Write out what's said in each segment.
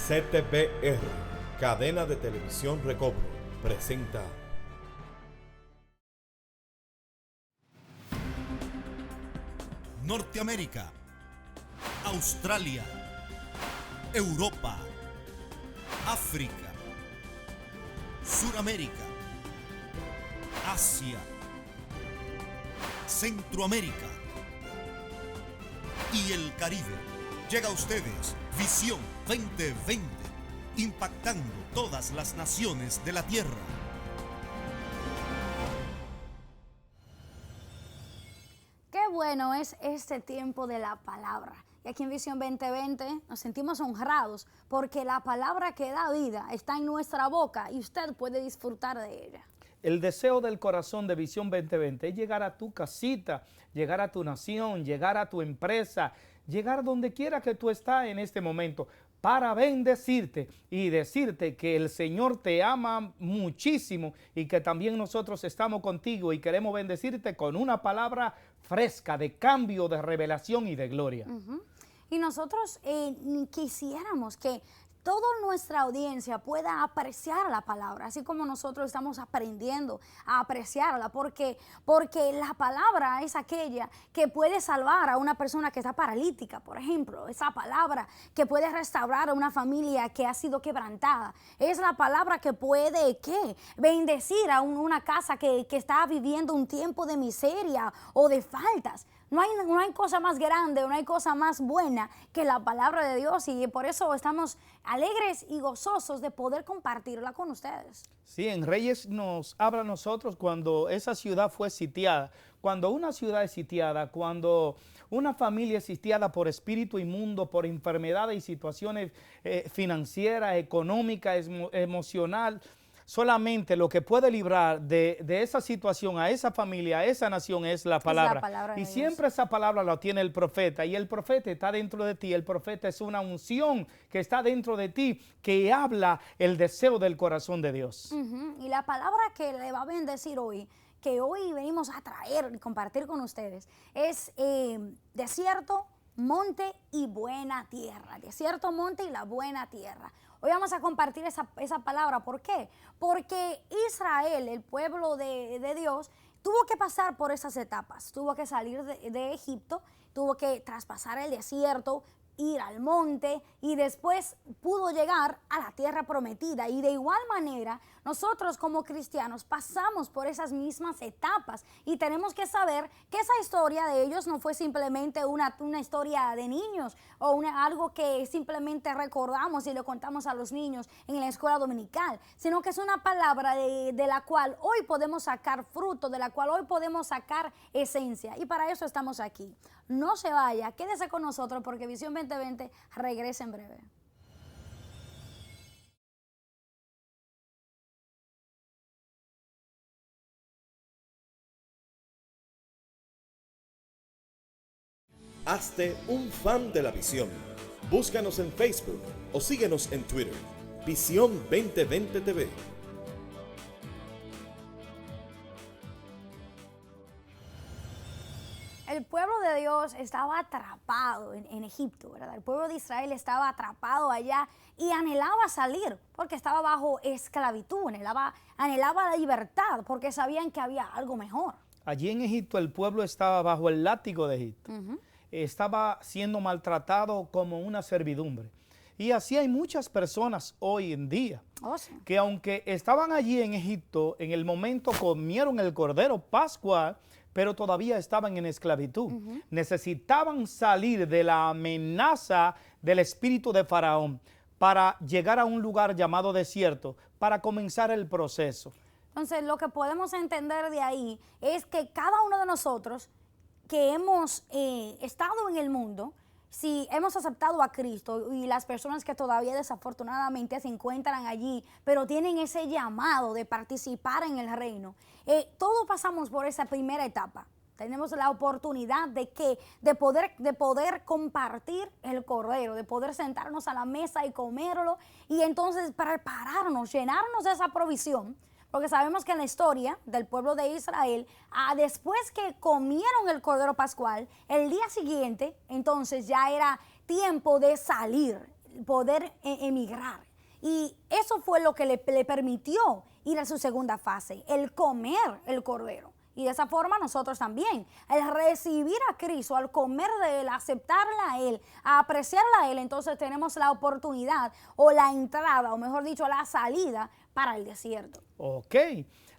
CTPR, cadena de televisión Recobro, presenta Norteamérica, Australia, Europa, África, Suramérica, Asia, Centroamérica y el Caribe. Llega a ustedes Visión 2020, impactando todas las naciones de la Tierra. Qué bueno es este tiempo de la palabra. Y aquí en Visión 2020 nos sentimos honrados porque la palabra que da vida está en nuestra boca y usted puede disfrutar de ella. El deseo del corazón de Visión 2020 es llegar a tu casita, llegar a tu nación, llegar a tu empresa, llegar donde quiera que tú estás en este momento para bendecirte y decirte que el Señor te ama muchísimo y que también nosotros estamos contigo y queremos bendecirte con una palabra fresca de cambio, de revelación y de gloria. Y nosotros quisiéramos que toda nuestra audiencia pueda apreciar la palabra, así como nosotros estamos aprendiendo a apreciarla, porque la palabra es aquella que puede salvar a una persona que está paralítica, por ejemplo. Esa palabra que puede restaurar a una familia que ha sido quebrantada. Es la palabra que puede, bendecir a una casa que está viviendo un tiempo de miseria o de faltas. No hay cosa más grande, no hay cosa más buena que la palabra de Dios, y por eso estamos alegres y gozosos de poder compartirla con ustedes. Sí, en Reyes nos habla a nosotros cuando esa ciudad fue sitiada. Cuando una ciudad es sitiada, cuando una familia es sitiada por espíritu inmundo, por enfermedades y situaciones financieras, económicas, emocional, solamente lo que puede librar de esa situación a esa familia, a esa nación es la palabra. Es la palabra de y Dios. Siempre esa palabra la tiene el profeta, y el profeta está dentro de ti. El profeta es una unción que está dentro de ti, que habla el deseo del corazón de Dios. Y la palabra que le va a bendecir hoy, que hoy venimos a traer y compartir con ustedes, es desierto, monte y buena tierra. Desierto, monte y la buena tierra. Hoy vamos a compartir esa palabra. ¿Por qué? Porque Israel, el pueblo de Dios, tuvo que pasar por esas etapas. Tuvo que salir de Egipto, tuvo que traspasar el desierto, ir al monte, y después pudo llegar a la tierra prometida. Y de igual manera, nosotros como cristianos pasamos por esas mismas etapas, y tenemos que saber que esa historia de ellos no fue simplemente una historia de niños o algo que simplemente recordamos y le contamos a los niños en la escuela dominical, sino que es una palabra de la cual hoy podemos sacar fruto, de la cual hoy podemos sacar esencia, y para eso estamos aquí. No se vaya, quédese con nosotros porque Visión 2020 regresa en breve. Hazte un fan de la visión. Búscanos en Facebook o síguenos en Twitter. Visión 2020 TV. El pueblo de Dios estaba atrapado en Egipto, ¿verdad? El pueblo de Israel estaba atrapado allá y anhelaba salir porque estaba bajo esclavitud, anhelaba la libertad porque sabían que había algo mejor. Allí en Egipto el pueblo estaba bajo el látigo de Egipto. Estaba siendo maltratado como una servidumbre. Y así hay muchas personas hoy en día que aunque estaban allí en Egipto, en el momento comieron el cordero pascual, pero todavía estaban en esclavitud. Necesitaban salir de la amenaza del espíritu de Faraón para llegar a un lugar llamado desierto, para comenzar el proceso. Entonces, lo que podemos entender de ahí es que cada uno de nosotros que hemos estado en el mundo, si hemos aceptado a Cristo, y las personas que todavía desafortunadamente se encuentran allí, pero tienen ese llamado de participar en el reino, todos pasamos por esa primera etapa. Tenemos la oportunidad de poder compartir el cordero, de poder sentarnos a la mesa y comerlo, y entonces prepararnos, llenarnos de esa provisión. Porque sabemos que en la historia del pueblo de Israel, después que comieron el cordero pascual, el día siguiente, entonces ya era tiempo de salir. poder emigrar. Y eso fue lo que le permitió ir a su segunda fase, el comer el cordero. Y de esa forma nosotros también, al recibir a Cristo, al comer de Él, aceptarla a Él, a apreciarla a Él, entonces tenemos la oportunidad o la entrada, o mejor dicho, la salida para el desierto. Ok.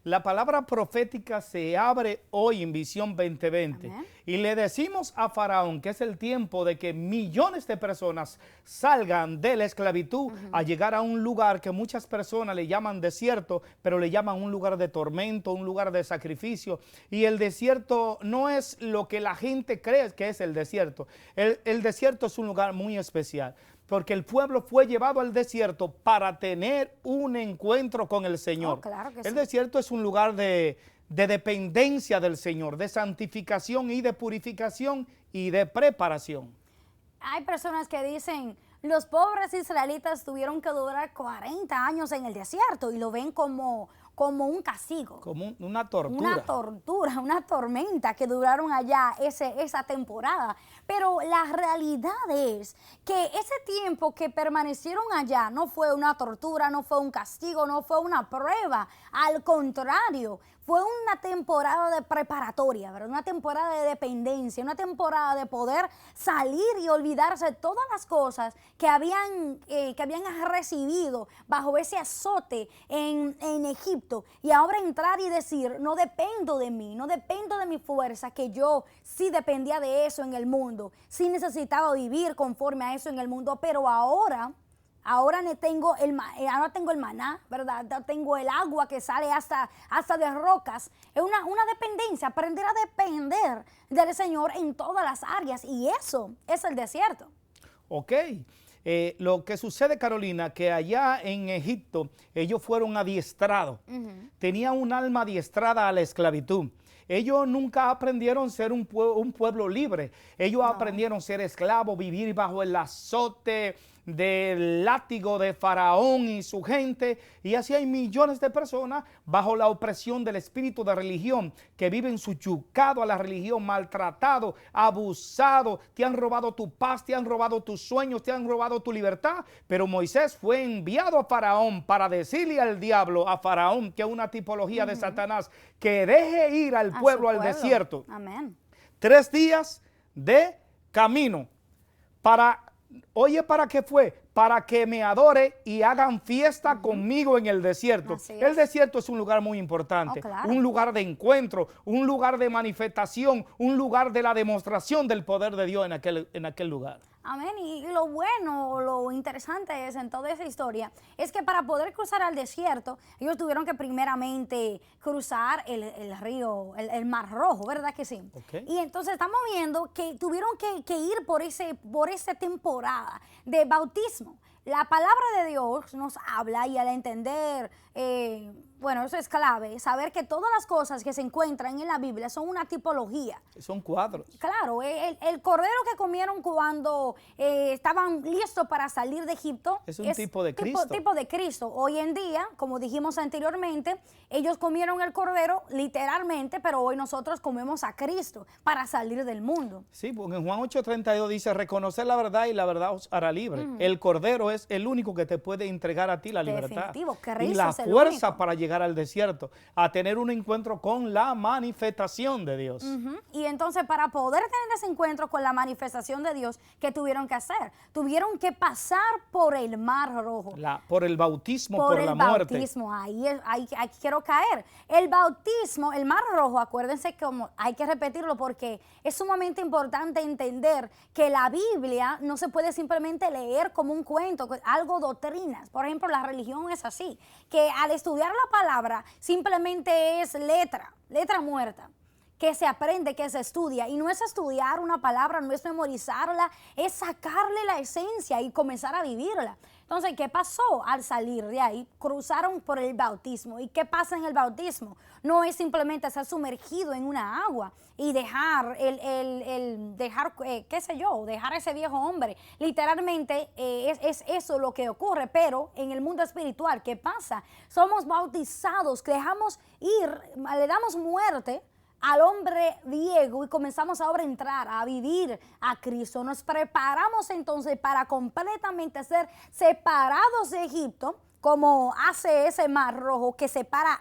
La palabra profética se abre hoy en Visión 2020. Amén. Y le decimos a Faraón que es el tiempo de que millones de personas salgan de la esclavitud a llegar a un lugar que muchas personas le llaman desierto, pero le llaman un lugar de tormento, un lugar de sacrificio. Y el desierto no es lo que la gente cree que es el desierto. El desierto es un lugar muy especial, porque el pueblo fue llevado al desierto para tener un encuentro con el Señor. Oh, claro que el sí. desierto es un lugar de dependencia del Señor, de santificación y de purificación y de preparación. Hay personas que dicen, los pobres israelitas tuvieron que durar 40 años en el desierto y lo ven como un castigo. Como una tortura. Una tortura, una tormenta que duraron allá esa temporada. Pero la realidad es que ese tiempo que permanecieron allá no fue una tortura, no fue un castigo, no fue una prueba. Al contrario, fue una temporada de preparatoria, ¿verdad? Una temporada de dependencia, una temporada de poder salir y olvidarse de todas las cosas que habían recibido bajo ese azote en Egipto. Y ahora entrar y decir, no dependo de mí, no dependo de mi fuerza, que yo sí dependía de eso en el mundo, sí necesitaba vivir conforme a eso en el mundo, pero ahora tengo el maná, ¿verdad? Tengo el agua que sale hasta de rocas. Es una dependencia, aprender a depender del Señor en todas las áreas, y eso es el desierto. Ok. Lo que sucede, Carolina, que allá en Egipto ellos fueron adiestrados. Tenían un alma adiestrada a la esclavitud. Ellos nunca aprendieron a ser un pueblo libre. Ellos aprendieron a ser esclavos, vivir bajo el azote del látigo de Faraón y su gente, y así hay millones de personas bajo la opresión del espíritu de religión que viven suchucado a la religión, maltratado, abusado, te han robado tu paz, te han robado tus sueños, te han robado tu libertad. Pero Moisés fue enviado a Faraón para decirle al diablo, a Faraón, que es una tipología de Satanás, que deje ir al pueblo al desierto. Amén. 3 días de camino ¿para qué fue? Para que me adore y hagan fiesta conmigo en el desierto. El desierto es un lugar muy importante, claro. Un lugar de encuentro, un lugar de manifestación, un lugar de la demostración del poder de Dios en aquel lugar. Amén. Y lo bueno, lo interesante es en toda esa historia, es que para poder cruzar al desierto, ellos tuvieron que primeramente cruzar el río, el Mar Rojo, ¿verdad que sí? Okay. Y entonces estamos viendo que tuvieron que ir por esa temporada de bautismo. La palabra de Dios nos habla, y al entender, eso es clave, saber que todas las cosas que se encuentran en la Biblia son una tipología. Son cuadros. Claro, el cordero que comieron cuando estaban listos para salir de Egipto es un tipo de Cristo. Tipo de Cristo. Hoy en día, como dijimos anteriormente, ellos comieron el cordero literalmente, pero hoy nosotros comemos a Cristo para salir del mundo. Sí, porque en Juan 8:32 dice, reconocer la verdad y la verdad os hará libre. El cordero es el único que te puede entregar a ti la libertad. Definitivo, Cristo y la es el fuerza único para llegar al desierto, a tener un encuentro con la manifestación de Dios. Y entonces, para poder tener ese encuentro con la manifestación de Dios, ¿qué tuvieron que hacer? Tuvieron que pasar por el Mar Rojo. Por el bautismo, por la muerte. Bautismo, ahí quiero caer. El bautismo, el Mar Rojo, acuérdense que hay que repetirlo porque es sumamente importante entender que la Biblia no se puede simplemente leer como un cuento, algo doctrinas. Por ejemplo, la religión es así, que al estudiar la palabra simplemente es letra muerta, que se aprende, que se estudia, y no es estudiar una palabra, no es memorizarla, es sacarle la esencia y comenzar a vivirla. Entonces, ¿qué pasó al salir de ahí? Cruzaron por el bautismo. ¿Y qué pasa en el bautismo? No es simplemente estar sumergido en una agua y dejar dejar ese viejo hombre. Literalmente es eso lo que ocurre, pero en el mundo espiritual, ¿qué pasa? Somos bautizados, que dejamos ir, le damos muerte al hombre viejo y comenzamos ahora a entrar, a vivir a Cristo. Nos preparamos entonces para completamente ser separados de Egipto, como hace ese mar rojo que separa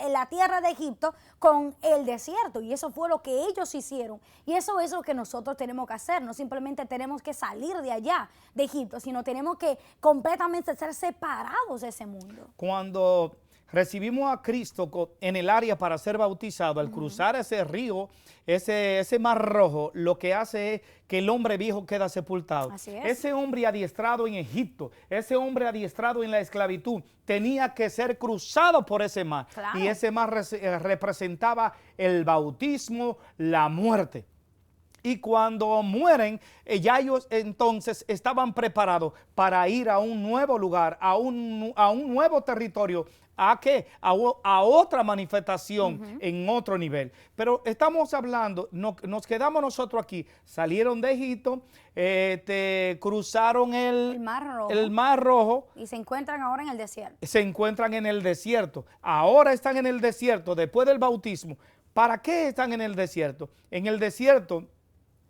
la tierra de Egipto con el desierto, y eso fue lo que ellos hicieron, y eso es lo que nosotros tenemos que hacer. No simplemente tenemos que salir de allá de Egipto, sino tenemos que completamente ser separados de ese mundo. Cuando recibimos a Cristo en el área para ser bautizado, al cruzar ese río, ese mar rojo, lo que hace es que el hombre viejo queda sepultado. Así es. Ese hombre adiestrado en Egipto, ese hombre adiestrado en la esclavitud, tenía que ser cruzado por ese mar. Claro. Y ese mar representaba el bautismo, la muerte. Y cuando mueren, ya ellos entonces estaban preparados para ir a un nuevo lugar, a un nuevo territorio. ¿A qué? A otra manifestación en otro nivel. Pero estamos hablando, nos quedamos nosotros aquí. Salieron de Egipto, cruzaron el Mar Rojo. Y se encuentran ahora en el desierto. Se encuentran en el desierto. Ahora están en el desierto después del bautismo. ¿Para qué están en el desierto? En el desierto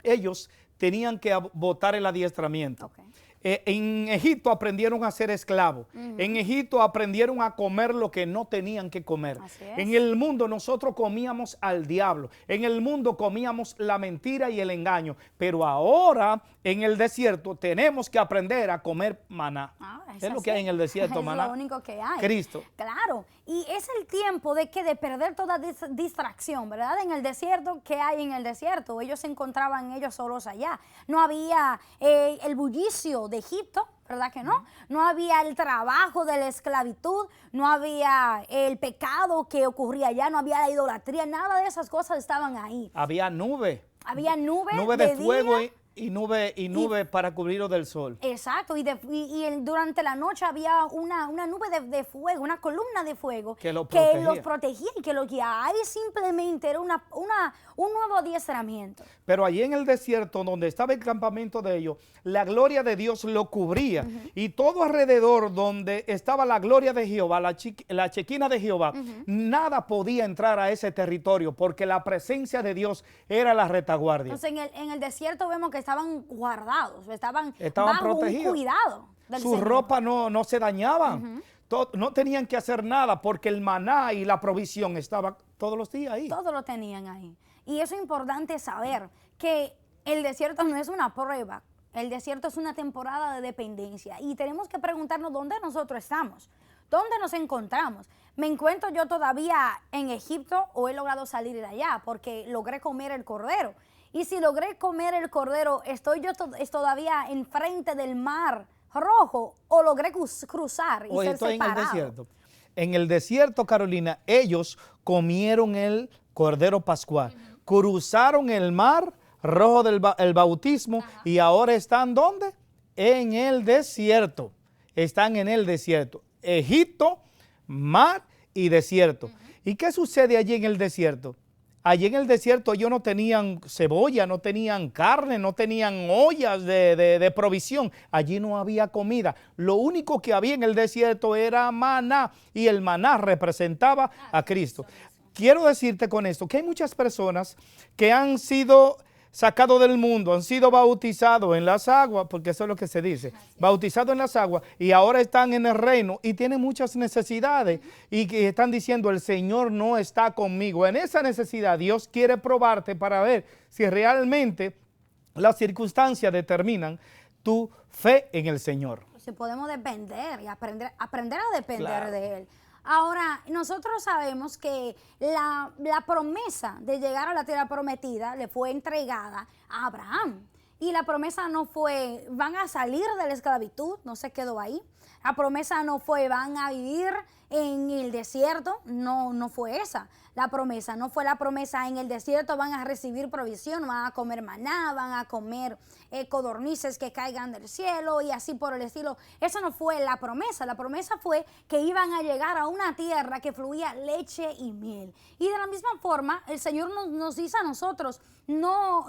ellos tenían que botar el adiestramiento. Okay. En Egipto aprendieron a ser esclavos. En Egipto aprendieron a comer lo que no tenían que comer. En el mundo nosotros comíamos al diablo. En el mundo comíamos la mentira y el engaño. Pero ahora en el desierto tenemos que aprender a comer maná. Es lo que hay en el desierto, maná. Es lo único que hay. Cristo. Claro. Y es el tiempo de perder toda distracción, ¿verdad? En el desierto, ¿qué hay en el desierto? Ellos se encontraban ellos solos allá. No había el bullicio de Egipto, ¿verdad que no? No había el trabajo de la esclavitud, no había el pecado que ocurría allá, no había la idolatría, nada de esas cosas estaban ahí. Había nube. Había nube de fuego y nube para cubrirlo del sol. Exacto, y durante la noche había una nube de fuego, una columna de fuego que los protegía y que lo guiaba. Ahí simplemente era un nuevo adiestramiento. Pero allí en el desierto, donde estaba el campamento de ellos, la gloria de Dios lo cubría. Y todo alrededor donde estaba la gloria de Jehová, la chequina de Jehová, nada podía entrar a ese territorio porque la presencia de Dios era la retaguardia. Entonces en el desierto vemos que estaban guardados, estaban bajo protegidos. Un cuidado del Sus Señor. ropas no se dañaban. No tenían que hacer nada porque el maná y la provisión estaba todos los días ahí. Todo lo tenían ahí. Y eso es importante saber, que el desierto no es una prueba. El desierto es una temporada de dependencia. Y tenemos que preguntarnos dónde nosotros estamos. ¿Dónde nos encontramos? ¿Me encuentro yo todavía en Egipto o he logrado salir de allá porque logré comer el cordero? Y si logré comer el cordero, ¿estoy yo todavía enfrente del mar rojo o logré cruzar y ser separado? En el desierto. En el desierto, Carolina, ellos comieron el cordero pascual. Cruzaron el mar rojo del bautismo y ahora están ¿dónde? En el desierto. Están en el desierto. Egipto, mar y desierto. ¿Y qué sucede allí en el desierto? Allí en el desierto ellos no tenían cebolla, no tenían carne, no tenían ollas de provisión. Allí no había comida. Lo único que había en el desierto era maná y el maná representaba a Cristo. Quiero decirte con esto que hay muchas personas que han sido sacados del mundo, han sido bautizados en las aguas, porque eso es lo que se dice, bautizados en las aguas, y ahora están en el reino y tienen muchas necesidades y que están diciendo el Señor no está conmigo. En esa necesidad Dios quiere probarte para ver si realmente las circunstancias determinan tu fe en el Señor. Si podemos depender y aprender a depender de Él. Ahora, nosotros sabemos que la promesa de llegar a la tierra prometida le fue entregada a Abraham. Y la promesa no fue, van a salir de la esclavitud, no se quedó ahí. La promesa no fue, van a vivir en el desierto, no fue esa. La promesa no fue la promesa, en el desierto van a recibir provisión, van a comer maná, van a comer codornices que caigan del cielo y así por el estilo. Eso no fue la promesa fue que iban a llegar a una tierra que fluía leche y miel. Y de la misma forma, el Señor nos dice a nosotros, no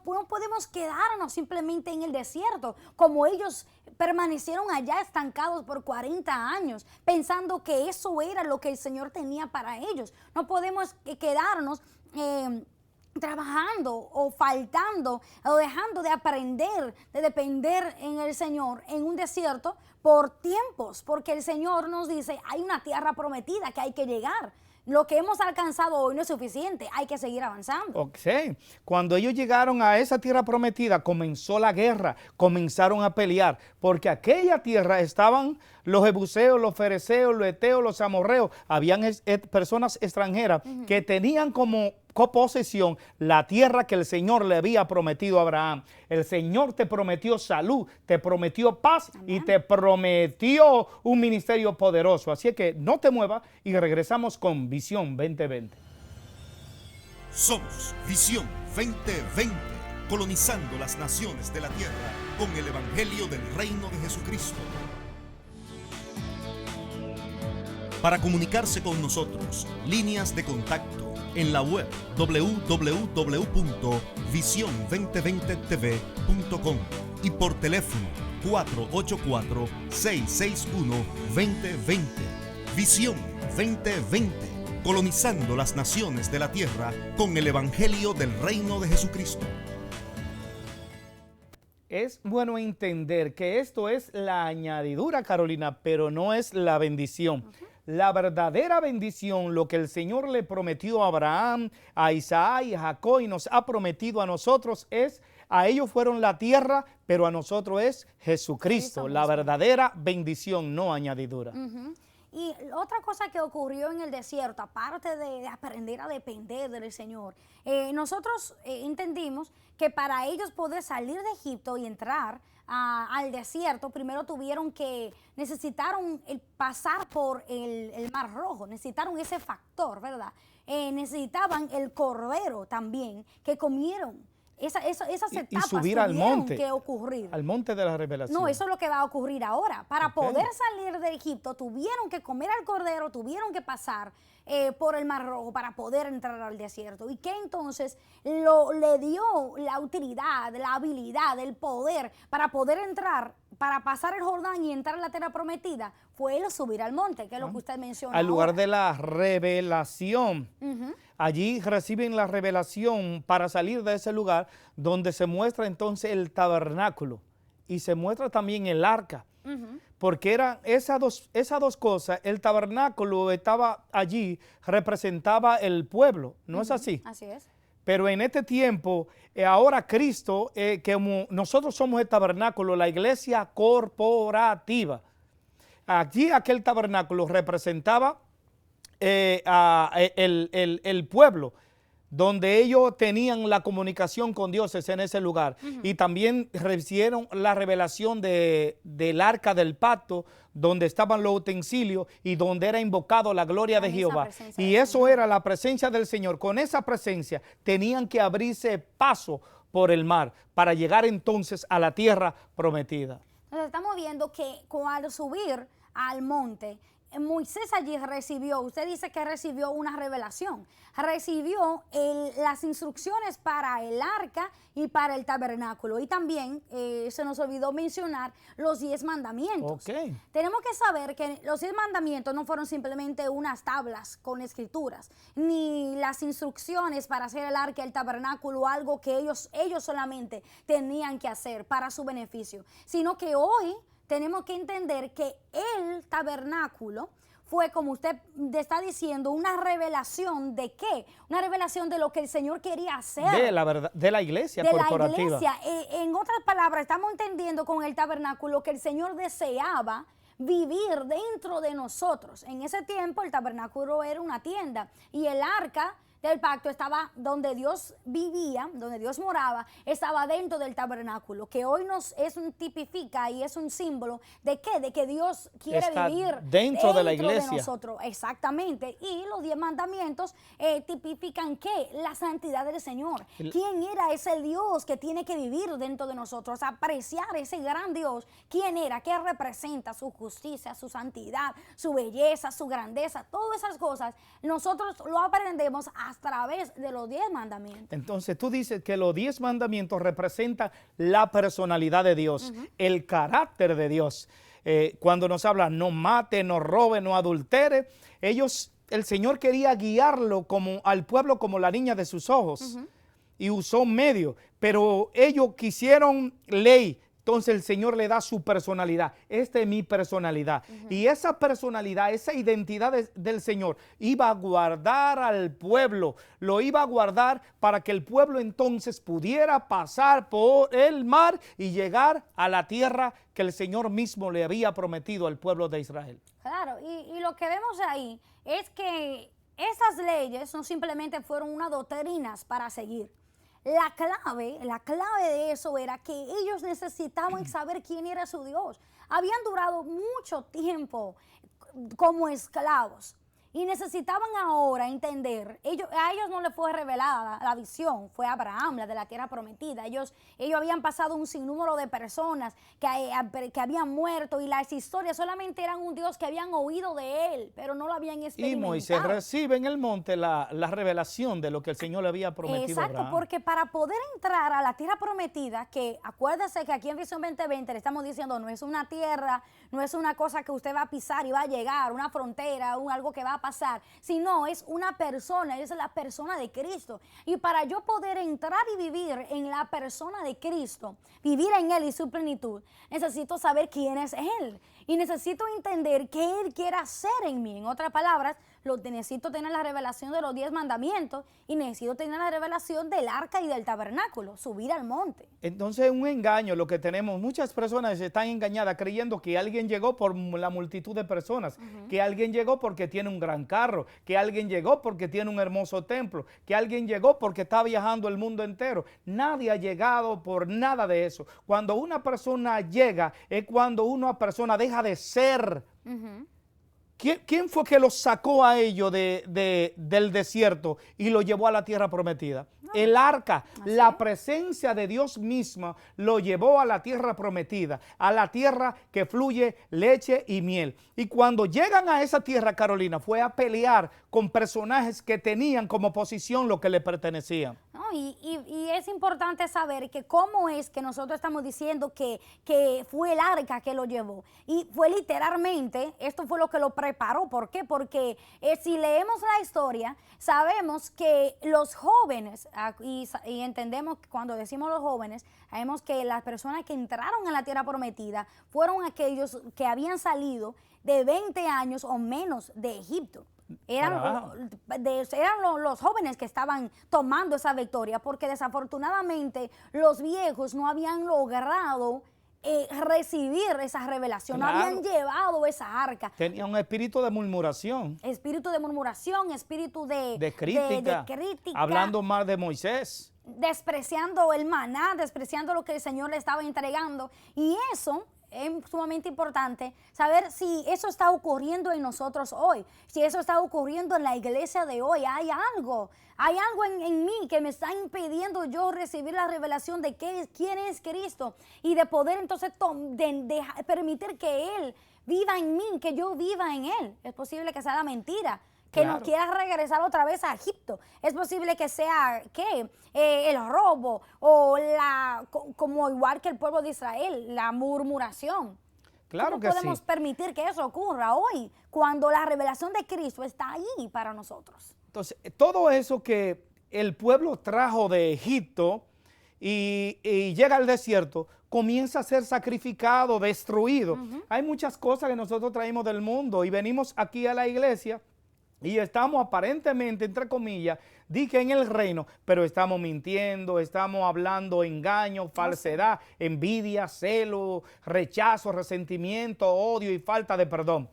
podemos quedarnos simplemente en el desierto, como ellos permanecieron allá estancados por 40 años, pensando que eso era lo que el Señor tenía para ellos. No podemos quedarnos trabajando o faltando o dejando de aprender, de depender en el Señor en un desierto por tiempos, porque el Señor nos dice, hay una tierra prometida que hay que llegar. Lo que hemos alcanzado hoy no es suficiente, hay que seguir avanzando. Ok, cuando ellos llegaron a esa tierra prometida, comenzó la guerra, comenzaron a pelear, porque aquella tierra estaban los jebuseos, los fereceos, los eteos, los amorreos, habían personas extranjeras que tenían como coposesión la tierra que el Señor le había prometido a Abraham. El Señor te prometió salud, te prometió paz. Amén. Y te prometió un ministerio poderoso. Así que no te muevas y regresamos con Visión 2020. Somos Visión 2020, colonizando las naciones de la tierra con el Evangelio del Reino de Jesucristo. Para comunicarse con nosotros, líneas de contacto en la web www.vision2020tv.com y por teléfono 484-661-2020. Visión 2020, colonizando las naciones de la tierra con el Evangelio del Reino de Jesucristo. Es bueno entender que esto es la añadidura, Carolina, pero no es la bendición. La verdadera bendición, lo que el Señor le prometió a Abraham, a Isaac y a Jacob y nos ha prometido a nosotros es, a ellos fueron la tierra, pero a nosotros es Jesucristo, la verdadera bendición, no añadidura. Y otra cosa que ocurrió en el desierto, aparte de aprender a depender del Señor, nosotros entendimos que para ellos poder salir de Egipto y entrar al desierto, primero necesitaron pasar por el Mar Rojo, necesitaron ese factor, ¿verdad? Necesitaban el cordero también que comieron. Esas etapas y subir al monte, que ocurrir. Al monte de la revelación. No, eso es lo que va a ocurrir ahora. Para poder salir de Egipto, tuvieron que comer al cordero, tuvieron que pasar por el Mar Rojo para poder entrar al desierto. Y que entonces le dio la utilidad, la habilidad, el poder para poder entrar, para pasar el Jordán y entrar a la tierra prometida, fue el subir al monte, que es lo que usted menciona. Al lugar de la revelación. Allí reciben la revelación para salir de ese lugar donde se muestra entonces el tabernáculo y se muestra también el arca. Porque eran esas dos cosas. El tabernáculo estaba allí, representaba el pueblo, ¿no es así? Así es. Pero en este tiempo, ahora Cristo, como nosotros somos el tabernáculo, la iglesia corporativa. Allí aquel tabernáculo representaba el pueblo, donde ellos tenían la comunicación con Dios en ese lugar. Y también recibieron la revelación del arca del pacto, donde estaban los utensilios y donde era invocado la gloria de Jehová. Y eso era la presencia del Señor. Con esa presencia tenían que abrirse paso por el mar para llegar entonces a la tierra prometida. Entonces estamos viendo que al subir al monte, Moisés allí recibió, usted dice que recibió una revelación, recibió las instrucciones para el arca y para el tabernáculo, y también se nos olvidó mencionar los 10 mandamientos. Tenemos que saber que los 10 mandamientos no fueron simplemente unas tablas con escrituras, ni las instrucciones para hacer el arca y el tabernáculo, algo que ellos solamente tenían que hacer para su beneficio, sino que hoy tenemos que entender que el tabernáculo fue, como usted está diciendo, una revelación de qué, una revelación de lo que el Señor quería hacer. De la iglesia corporativa. De la iglesia. En otras palabras, estamos entendiendo con el tabernáculo que el Señor deseaba vivir dentro de nosotros. En ese tiempo el tabernáculo era una tienda y el arca del pacto estaba donde Dios vivía, donde Dios moraba, estaba dentro del tabernáculo, que hoy tipifica y es un símbolo de ¿qué? De que Dios quiere vivir dentro de la iglesia. De nosotros. Exactamente. Y los 10 mandamientos tipifican ¿qué? La santidad del Señor. ¿Quién era ese Dios que tiene que vivir dentro de nosotros? Apreciar ese gran Dios. ¿Quién era? ¿Qué representa? Su justicia, su santidad, su belleza, su grandeza, todas esas cosas. Nosotros lo aprendemos a través de los 10 mandamientos. Entonces tú dices que los 10 mandamientos representan la personalidad de Dios, el carácter de Dios. Cuando nos habla no mate, no robe, no adultere, ellos el Señor quería guiarlo al pueblo como la niña de sus ojos. Y usó medios, pero ellos quisieron ley. Entonces el Señor le da su personalidad. Esta es mi personalidad. Y esa personalidad, esa identidad del Señor iba a guardar al pueblo. Lo iba a guardar para que el pueblo entonces pudiera pasar por el mar y llegar a la tierra que el Señor mismo le había prometido al pueblo de Israel. Claro, y lo que vemos ahí es que esas leyes no simplemente fueron unas doctrinas para seguir. La clave de eso era que ellos necesitaban saber quién era su Dios. Habían durado mucho tiempo como esclavos y necesitaban ahora entender. A ellos no les fue revelada la visión, fue Abraham, la de la tierra prometida. Ellos habían pasado un sinnúmero de personas que habían muerto y las historias solamente eran un Dios que habían oído de él, pero no lo habían experimentado. Y Moisés recibe en el monte la revelación de lo que el Señor le había prometido a Abraham. Exacto, porque para poder entrar a la tierra prometida, que acuérdese que aquí en Visión 2020 le estamos diciendo, no es una tierra, no es una cosa que usted va a pisar y va a llegar, una frontera, algo que va a pasar, sino es una persona, es la persona de Cristo. Y para yo poder entrar y vivir en la persona de Cristo, vivir en Él y su plenitud, necesito saber quién es Él. Y necesito entender qué Él quiere hacer en mí. En otras palabras, necesito tener la revelación de los 10 mandamientos y necesito tener la revelación del arca y del tabernáculo, subir al monte. Entonces es un engaño lo que tenemos. Muchas personas están engañadas creyendo que alguien llegó por la multitud de personas, que alguien llegó porque tiene un gran carro, que alguien llegó porque tiene un hermoso templo, que alguien llegó porque está viajando el mundo entero. Nadie ha llegado por nada de eso. Cuando una persona llega es cuando una persona deja de ser. ¿Quién fue que los sacó a ellos del desierto y lo llevó a la tierra prometida? El arca, la presencia de Dios misma lo llevó a la tierra prometida, a la tierra que fluye leche y miel. Y cuando llegan a esa tierra, Carolina, fue a pelear con personajes que tenían como posición lo que le pertenecía. No, y es importante saber que cómo es que nosotros estamos diciendo que fue el arca que lo llevó. Y fue literalmente, esto fue lo que lo preparó. ¿Por qué? Porque si leemos la historia, sabemos que los jóvenes, y entendemos que cuando decimos los jóvenes, sabemos que las personas que entraron en la tierra prometida fueron aquellos que habían salido de 20 años o menos de Egipto. Eran los jóvenes que estaban tomando esa victoria, porque desafortunadamente los viejos no habían logrado recibir esa revelación, no habían llevado esa arca. Tenía un espíritu de murmuración. Espíritu de murmuración, espíritu de crítica, hablando mal de Moisés. Despreciando el maná, despreciando lo que el Señor le estaba entregando. Y eso es sumamente importante, saber si eso está ocurriendo en nosotros hoy, si eso está ocurriendo en la iglesia de hoy. Hay algo en mí que me está impidiendo yo recibir la revelación de quién es Cristo y de poder entonces permitir que Él viva en mí, que yo viva en Él. Es posible que sea la mentira, que no quiera regresar otra vez a Egipto. Es posible que sea el robo o como igual que el pueblo de Israel, la murmuración. Claro que sí. No podemos permitir que eso ocurra hoy, cuando la revelación de Cristo está ahí para nosotros. Entonces, todo eso que el pueblo trajo de Egipto y llega al desierto, comienza a ser sacrificado, destruido. Hay muchas cosas que nosotros traemos del mundo y venimos aquí a la iglesia y estamos aparentemente, entre comillas, dije en el reino, pero estamos mintiendo, estamos hablando engaño, falsedad, envidia, celo, rechazo, resentimiento, odio y falta de perdón.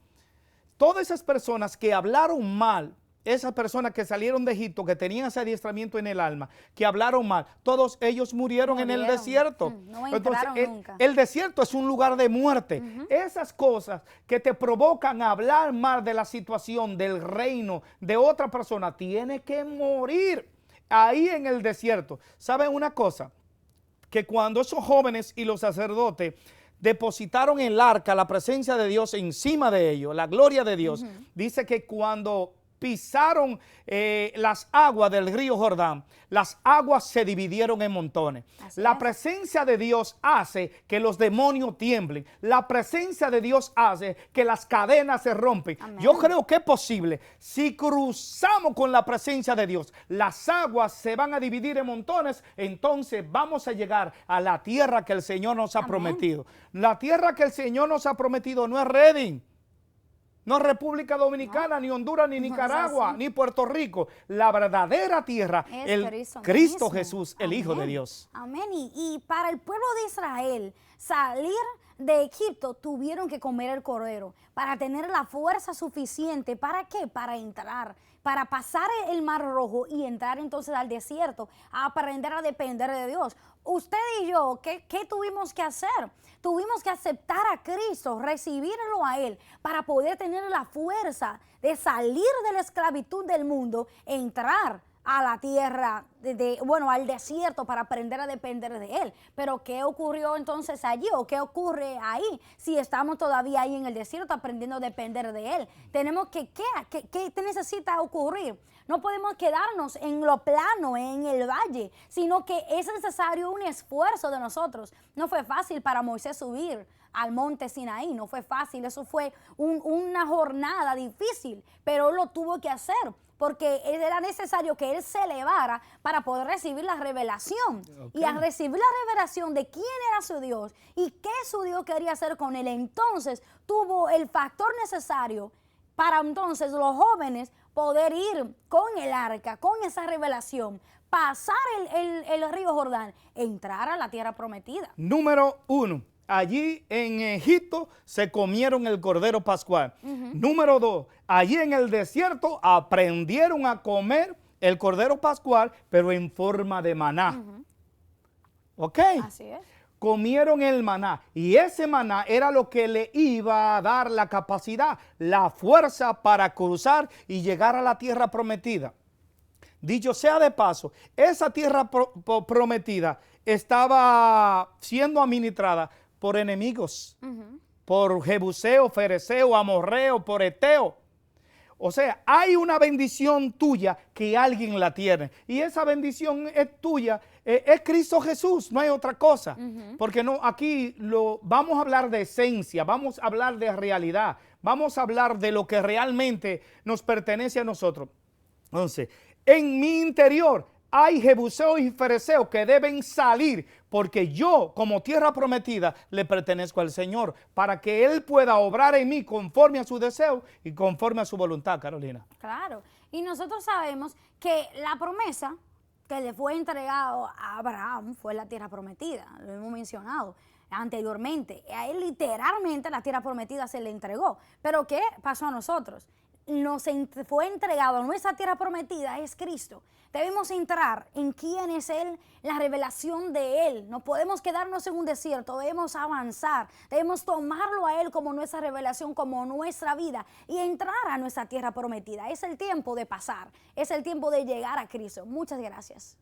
Todas esas personas que hablaron mal, esas personas que salieron de Egipto, que tenían ese adiestramiento en el alma, que hablaron mal, todos ellos murieron en el desierto. No entraron nunca. El desierto es un lugar de muerte. Esas cosas que te provocan a hablar mal de la situación, del reino, de otra persona, tiene que morir ahí en el desierto. ¿Saben una cosa? Que cuando esos jóvenes y los sacerdotes depositaron el arca, la presencia de Dios encima de ellos, la gloria de Dios, dice que cuando pisaron las aguas del río Jordán, las aguas se dividieron en montones. La presencia de Dios hace que los demonios tiemblen. La presencia de Dios hace que las cadenas se rompen. Amén. Yo creo que es posible. Si cruzamos con la presencia de Dios, las aguas se van a dividir en montones, entonces vamos a llegar a la tierra que el Señor nos ha prometido. La tierra que el Señor nos ha prometido no es Redding, no es República Dominicana, ni Honduras, ni Nicaragua, ni Puerto Rico. La verdadera tierra es el Cristo Jesús, el Hijo de Dios. Amén. Y para el pueblo de Israel salir de Egipto tuvieron que comer el cordero para tener la fuerza suficiente. ¿Para qué? Para entrar, para pasar el Mar Rojo y entrar entonces al desierto, a aprender a depender de Dios. Usted y yo, ¿qué tuvimos que hacer? Tuvimos que aceptar a Cristo, recibirlo a Él, para poder tener la fuerza de salir de la esclavitud del mundo, entrar a la tierra, al desierto para aprender a depender de Él. Pero ¿qué ocurrió entonces allí o qué ocurre ahí si estamos todavía ahí en el desierto aprendiendo a depender de Él? Tenemos ¿qué necesita ocurrir? No podemos quedarnos en lo plano, en el valle, sino que es necesario un esfuerzo de nosotros. No fue fácil para Moisés subir al monte Sinaí, no fue fácil, eso fue una jornada difícil, pero él lo tuvo que hacer, porque era necesario que él se elevara para poder recibir la revelación. Y al recibir la revelación de quién era su Dios y qué su Dios quería hacer con él, entonces tuvo el factor necesario para entonces los jóvenes poder ir con el arca, con esa revelación, pasar el río Jordán, entrar a la tierra prometida. Número 1. Allí en Egipto se comieron el cordero pascual. Número 2, allí en el desierto aprendieron a comer el cordero pascual, pero en forma de maná. ¿Ok? Así es. Comieron el maná y ese maná era lo que le iba a dar la capacidad, la fuerza para cruzar y llegar a la tierra prometida. Dicho sea de paso, esa tierra prometida estaba siendo administrada por enemigos, por Jebuseo, Fereseo, Amorreo, por Eteo. O sea, hay una bendición tuya que alguien la tiene. Y esa bendición es tuya, es Cristo Jesús, no hay otra cosa. Porque no, aquí vamos a hablar de esencia, vamos a hablar de realidad, vamos a hablar de lo que realmente nos pertenece a nosotros. Entonces, en mi interior hay jebuseos y fereceos que deben salir, porque yo, como tierra prometida, le pertenezco al Señor, para que Él pueda obrar en mí conforme a su deseo y conforme a su voluntad, Carolina. Claro, y nosotros sabemos que la promesa que le fue entregado a Abraham fue la tierra prometida, lo hemos mencionado anteriormente. A él literalmente la tierra prometida se le entregó, pero ¿qué pasó a nosotros? Nos fue entregado, nuestra tierra prometida es Cristo. Debemos entrar en quién es Él, la revelación de Él. No podemos quedarnos en un desierto, debemos avanzar, debemos tomarlo a Él como nuestra revelación, como nuestra vida y entrar a nuestra tierra prometida. Es el tiempo de pasar, es el tiempo de llegar a Cristo. Muchas gracias.